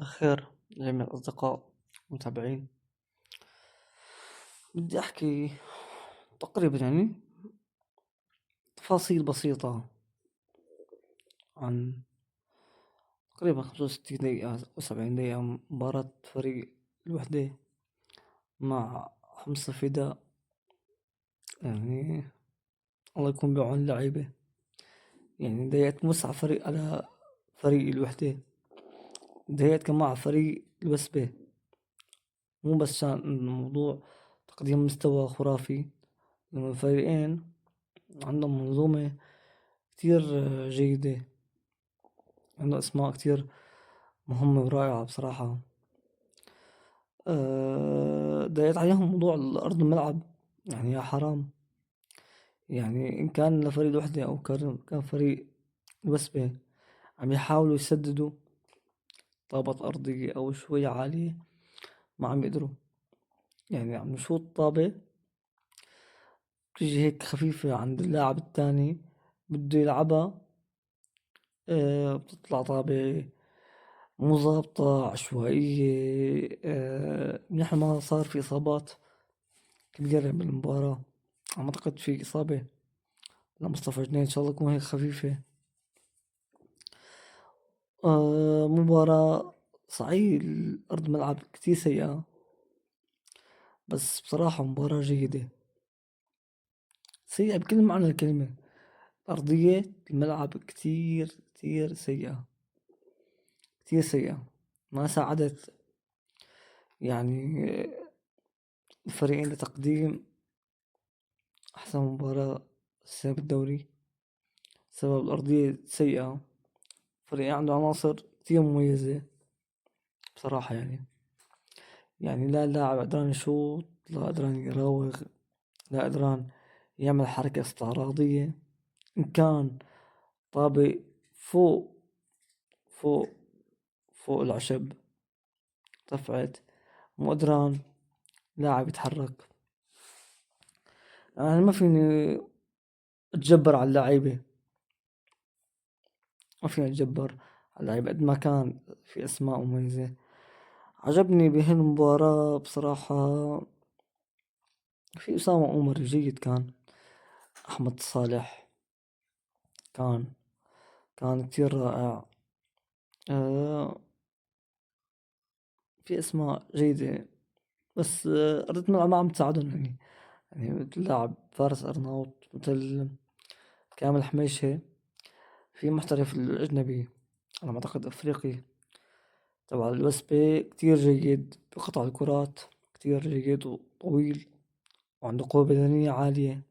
مساء الخير جميع الأصدقاء المتابعين. بدي أحكي تقريبا تفاصيل بسيطة عن تقريبا 65 دقيقة أو 70 دقيقة مباراة فريق الوحدة مع حمص فداء. يعني الله يكون بعون اللعيبة. يعني ديت مش على فريق الوحدة، ديت كمان على فريق الوسبة. مو بس عشان الموضوع تقديم مستوى خرافي، لأن الفريقين عندهم منظومة كتير جيدة، عنده أسماء كتير مهمة ورائعة بصراحة. دايت عليهم موضوع الأرض الملعب، يعني يا حرام. يعني إن كان لفريق الوحدة أو كان فريق الوسبة عم يحاولوا يسددوا طابة أرضية أو شوي عالية، ما عم يقدروا. يعني عم نشوط طابة بتيجي هيك خفيفة عند اللاعب التاني، بده يلعبها. بتطلع طابة مو ظابطة، عشوائية. منيح ما صار في إصابات كبيرة بالمباراة. أعتقد في إصابة لمصطفى جنين، إن شاء الله تكون هيك خفيفة. مباراة صحيح الأرض ملعب كتير سيئة، بس بصراحة مباراة جيدة. سيئة بكل معنى الكلمة. أرضية الملعب كتير كتير سيئة، كتير سيئة. ما ساعدت يعني الفريقين لتقديم أحسن مباراة السنة بالدوري. سبب الأرضية سيئة، فريق عنده عناصر كتير مميزة بصراحة. يعني لا لاعب قدران يشوط، لا قدران يراوغ، لا قدران يعمل حركة استعراضية. إن كان طابق فوق فوق فوق العشب رفعت، مو قدران لاعب يتحرك. أنا ما فيني أتجبر على اللعيبة، ما فيني أتجبر على اللعيبة قد ما كان في أسماء مميزة. عجبني بهالمباراة بصراحة في أسامة عمر جيد كان. أحمد صالح كان كان كتير رائع. آه في أسماء جيدة، بس أرضية الملعب ما عم تساعدهم. يعني مثل لاعب فارس أرناؤوط، مثل كامل حميشة. في محترف الأجنبي على ما أعتقد أفريقي تبع الوسبة، كتير جيد بقطع الكرات، كتير جيد وطويل وعنده قوة بدنية عالية.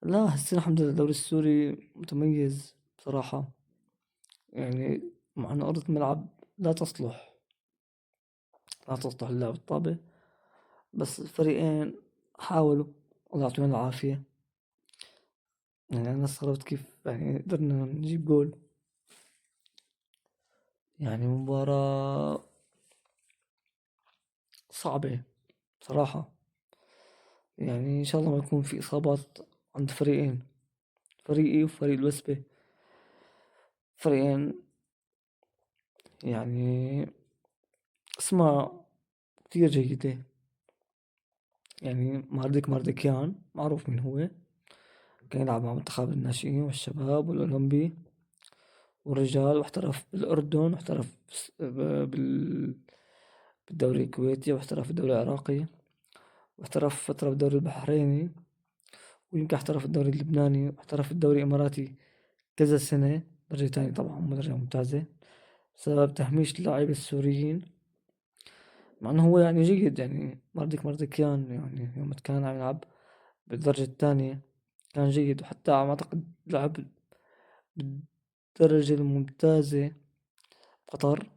لا هالسنة الحمد لله الدوري السوري متميز بصراحة. يعني مع أنه أرض الملعب لا تصلح لا تصلح للعب الطابة، بس الفريقين حاولوا، الله يعطيهم العافية. يعني أنا استغربت كيف يعني قدرنا نجيب جول. يعني مباراة صعبة بصراحة. يعني إن شاء الله ما يكون في إصابات عند فريقين، فريقي وفريق الوسبة. فريقين يعني اسمها كتير جيدة. يعني مارديكيان معروف من هو، كان يلعب مع منتخب الناشئين والشباب والأولمبي والرجال، واحترف بالأردن، واحترف بالدوري الكويتي، واحترف بالدوري العراقي، واحترف فترة بالدوري البحريني، ويمكن احترف الدوري اللبناني، واحترف الدوري الإماراتي كذا سنة. درجة تانية طبعا مو درجة ممتازة بسبب تهميش اللاعبين السوريين. مع انه هو يعني جيد، يعني مارديكيان يعني يوم كان عم يلعب بالدرجة الثانية كان جيد، وحتى على ما أعتقد لعب بالدرجة الممتازة بقطر،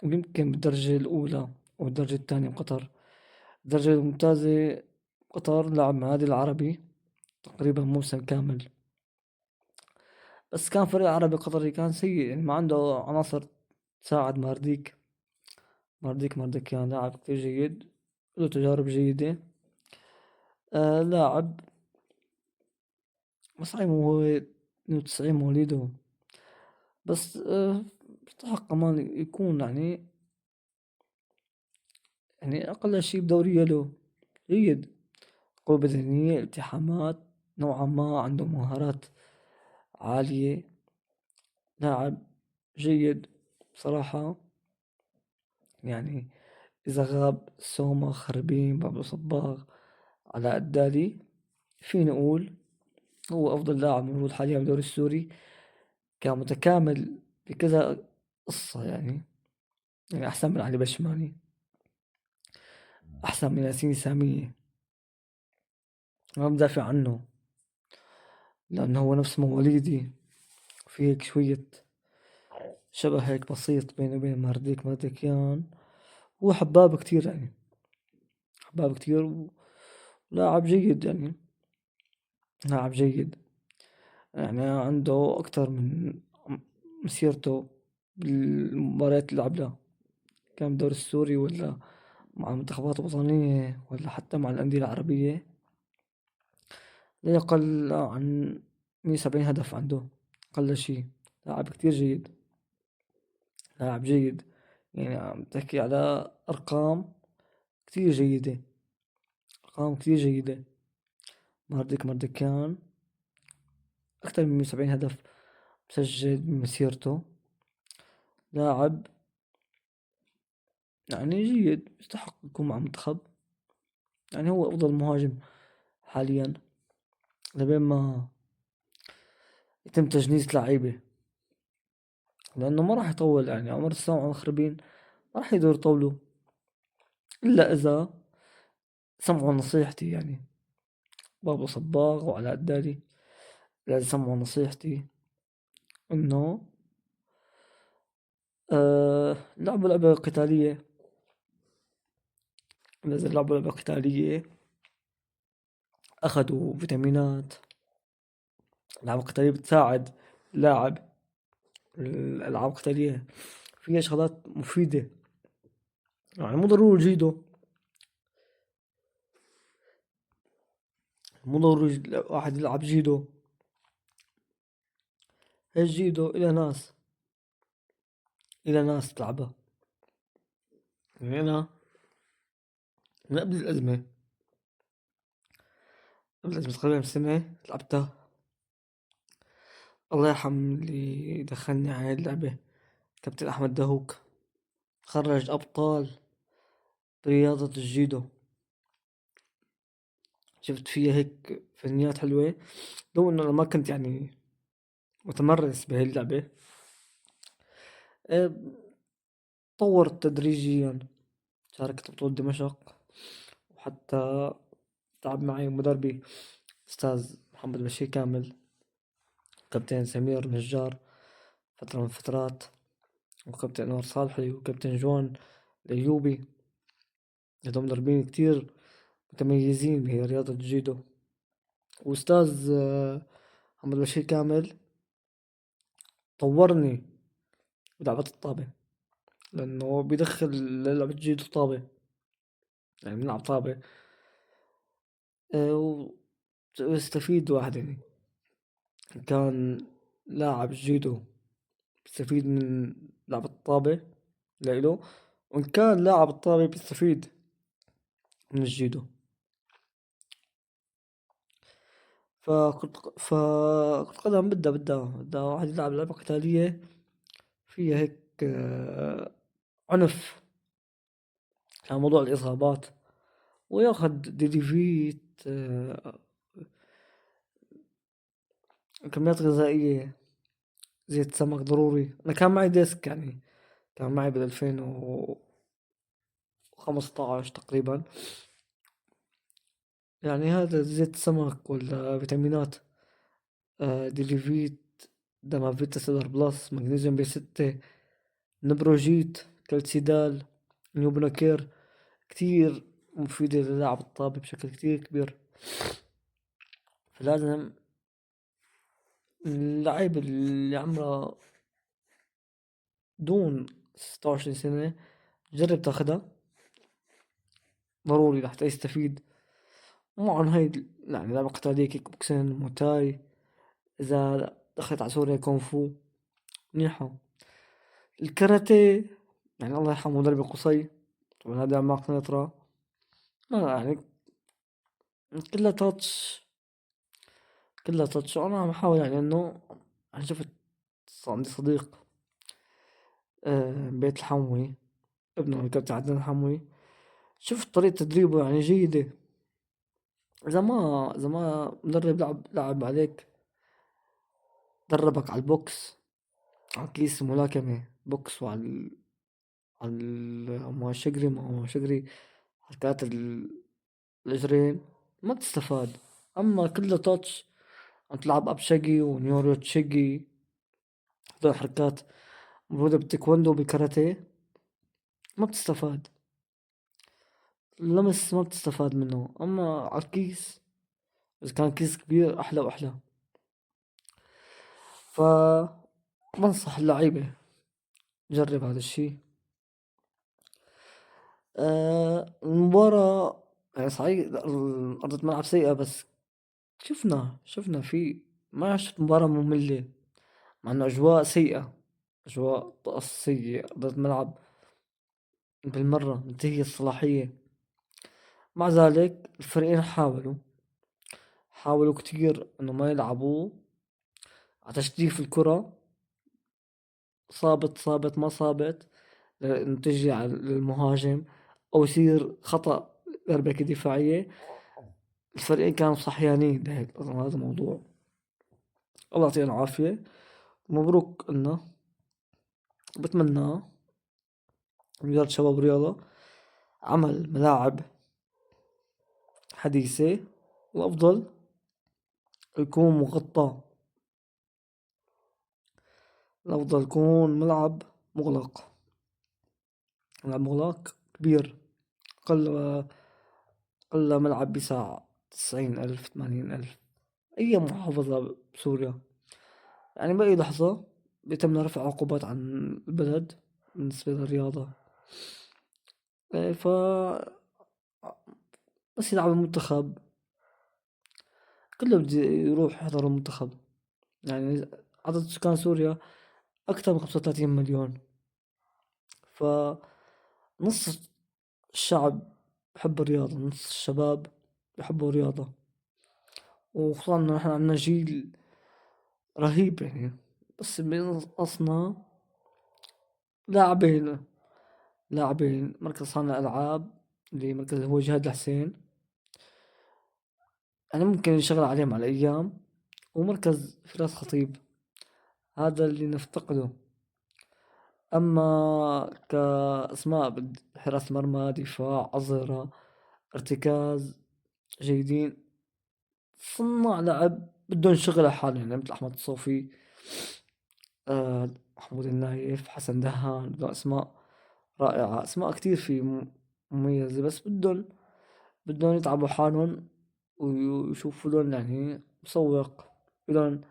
ويمكن بالدرجة الأولى أو الدرجة الثانية بقطر. الدرجة الممتازة بقطر لعب مع النادي العربي تقريبا موسم كامل، بس كان فريق عربي قطري كان سيء، يعني ما عنده عناصر تساعد مارديكيان لاعب كثير جيد، له تجارب جيدة. لاعب صحيح هو 92 مواليده، بس يستحق كمان يكون يعني أقل شيء بدورية له جيد، قوة بدنية، التحامات نوعا ما، عنده مهارات عالية، لاعب جيد بصراحة. يعني إذا غاب سومة، خربين، بابلو صباغ، علاء الدالي، فينا نقول هو أفضل لاعب موجود حاليا بالدوري السوري كمتكامل بكذا قصة. يعني أحسن من علي بشماني، أحسن من ياسين سامية. ما بدافع عنه لأنه هو نفس مواليدي، في هيك شوية شبه هيك بسيط بينه وبين مارديكيان. هو حباب كتير، يعني حباب كتير، ولاعب جيد، يعني لاعب جيد. يعني عنده أكتر من مسيرته بالمباريات اللي لعبها، كان بالدوري السوري ولا مع المنتخبات الوطنية ولا حتى مع الأندية العربية، لا يقل عن 170 هدف عنده أقل شي. لاعب كتير جيد، لاعب جيد. يعني عم تحكي على أرقام كتير جيدة، أرقام كتير جيدة. مارديكيان أكتر من 170 هدف مسجل بمسيرته، لاعب يعني جيد، يستحق يكون مع المنتخب. يعني هو أفضل مهاجم حاليا لبين ما يتم تجنيس لعيبة، لأنه ما راح يطول. يعني عمر الساعة مخربين ما راح يقدروا يطولوا إلا إذا سمعوا نصيحتي. يعني بابا صباغ وعلاء الدالي لازم سمعوا نصيحتي إنه لعبوا لعبة قتالية. لازم لعبوا لعبة قتالية، أخذوا فيتامينات. الألعاب القتالية بتساعد اللاعب. الألعاب القتالية فيها شغلات مفيدة، يعني مو ضروري جيدو، مو ضروري واحد يلعب جيدو. الجيدو إلى ناس تلعبها. يعني أنا من قبل الأزمة، تقريبا سنة لعبتها. الله يرحم اللي دخلني على هاي اللعبة، كابتن أحمد دهوك، خرج أبطال برياضة الجيدو. شفت فيها هيك فنيات حلوة، لو إنه أنا ما كنت يعني متمرس بهاي اللعبة. آه، طورت تدريجيا، شاركت بطولة دمشق، وحتى تعب معي مدربي أستاذ محمد بشير كامل، كابتن سمير نجار فترة من فترات، وكابتن أنور صالحي، وكابتن جوان الأيوبي. هدول مدربين كتير متميزين بهي رياضة الجيدو. وأستاذ محمد بشير كامل طورني بلعبة الطابة، لأنه بيدخل لعبة الجيدو طابة، يعني بنلعب طابة. واستفيد واحد، يعني كان لاعب جيدو بيستفيد من لعبة الطابة لإله، وإن كان لاعب الطابة بيستفيد من الجيدو. فكرة قدم بدها واحد يلعب لعبة قتالية فيها هيك عنف على موضوع الإصابات، وياخد ديفيت كميات غذائية، زيت سمك ضروري. أنا كان معي ديسك، يعني كان معي بال2015 تقريبا. يعني هذا زيت سمك ولا فيتامينات، ديليفيت، دامافيتا سيلر بلس، مغنيسيوم B6، نبروجيت، كالسيدال، نيوبنوكير، كتير مفيدة للاعب الطابة بشكل كتير كبير. فلازم اللعيب اللي عمره دون 26 سنة جرب تاخدها، ضروري لحتى يستفيد. طبعا هاي يعني لعبة قتالية، كيك بوكسين، موتاي، إذا دخلت على سوريا كونغ فو منيحة. الكاراتيه يعني الله يرحمه مدرب قصي، طبعا نادي عماق نيطرة، ما يعني كلها تاتش، كلها تاتش. وأنا عم أحاول يعني إنه أنا شفت عندي صديق بيت الحموي، ابنه الكابتن عدنان الحموي، شفت طريقة تدريبه يعني جيدة. إذا ما مدرب لعب عليك، دربك على البوكس، على كيس ملاكمة بوكس، ما شقري ما شقري حركات الإجرين، ما بتستفاد. أما كله تاتش، عم تلعب أبشقي ونيورو تشقي، هدول حركات موجودة بالتايكوندو بالكاراتيه، ما بتستفاد. اللمس ما بتستفاد منه. أما على الكيس، إذا كان كيس كبير أحلى وأحلى. بنصح اللعيبة جرب هذا الشي. المباراة يعني صحيح أرض الملعب سيئة، بس شفنا ما شفت مباراة مملة، مع إنه أجواء سيئة، أجواء طقس سيء، أرض الملعب بالمرة منتهية الصلاحية. مع ذلك الفريقين حاولوا كتير إنه ما يلعبوا على تشتيف الكرة، صابت ما صابت، إنه تجي على المهاجم أو يصير خطأ ضربة دفاعية. الفريقين كانوا صحيانين لهيك هذا الموضوع. الله يعطيهم العافية، مبروك لنا. بتمنى وزارة الشباب والرياضة عمل ملاعب حديثة، والأفضل يكون مغطى، الأفضل يكون ملعب مغلق كبير. أقل ملعب بيسع 90,000 80,000. أي محافظة بسوريا يعني بأي لحظة بيتم رفع عقوبات عن البلد بالنسبة للرياضة. ف بس يلعب المنتخب كله بده يروح يحضر المنتخب. يعني عدد سكان سوريا أكثر من 35 مليون، فنص الشعب بحب الرياضة، نص الشباب بحبوا الرياضة. وخصوصا إنه نحن عندنا جيل رهيب يعني، بس بينقصنا لاعبين مركز صانع ألعاب اللي مركز هو جهاد الحسين، يعني ممكن يشتغل عليهم على أيام. ومركز فراس خطيب، هذا اللي نفتقده. أما كأسماء حراس مرمى، دفاع، أظهرة، ارتكاز جيدين، صناع لعب بدون شغل حاليا يعني مثل أحمد الصوفي، محمود النايف، حسن دهان، بدون أسماء رائعة، أسماء كتير مميزة، بس بدهم يتعبوا حالهم ويشوفوا لهم يعني مسوق لهم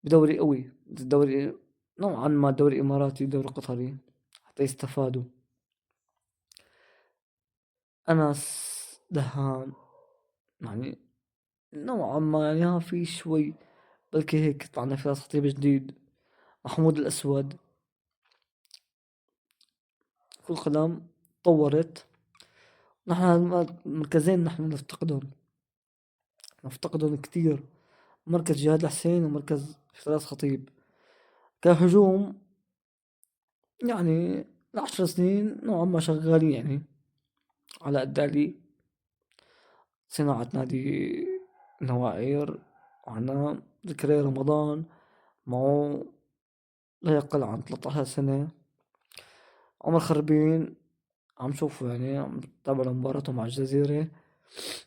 بدوري قوي، الدوري نوعا ما دوري إماراتي ودوري قطري، حتى يستفادوا. أنس دهان يعني نوعا ما يعني في شوي، بلكي هيك طلعنا فراس خطيب جديد، محمود الأسود. كل قدم طورت. نحن المركزين نحن نفتقدهم كتير، مركز جهاد الحسين ومركز فراس خطيب. كهجوم يعني ل10 سنين نوعا ما شغالين يعني على الدالي. صناعة نادي نواعير، وعنا ذكرى رمضان معه لا يقل عن 13 سنة. عمر خربين عم شوفه يعني، عم تابع مباراته مع الجزيرة،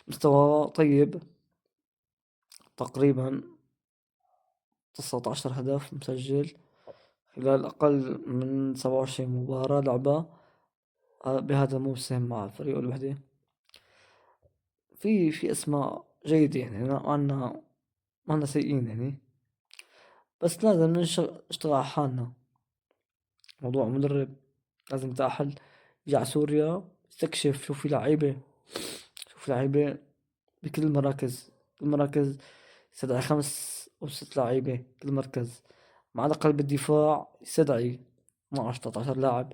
مستوى طيب، تقريبا 19 هدف مسجل خلال أقل من 27 مباراة لعبة بهذا الموسم مع الفريق الوحدة. في أسماء جيدة يعني، ما عنا سيئين يعني، بس لازم نشتغل على حالنا. موضوع مدرب لازم يتأهل، يجي على سوريا يستكشف، شوف لعيبة بكل المراكز يستدعي 5 أو 6 لعيبة كل مركز، مع الأقل بالدفاع يستدعي 12 13 لاعب.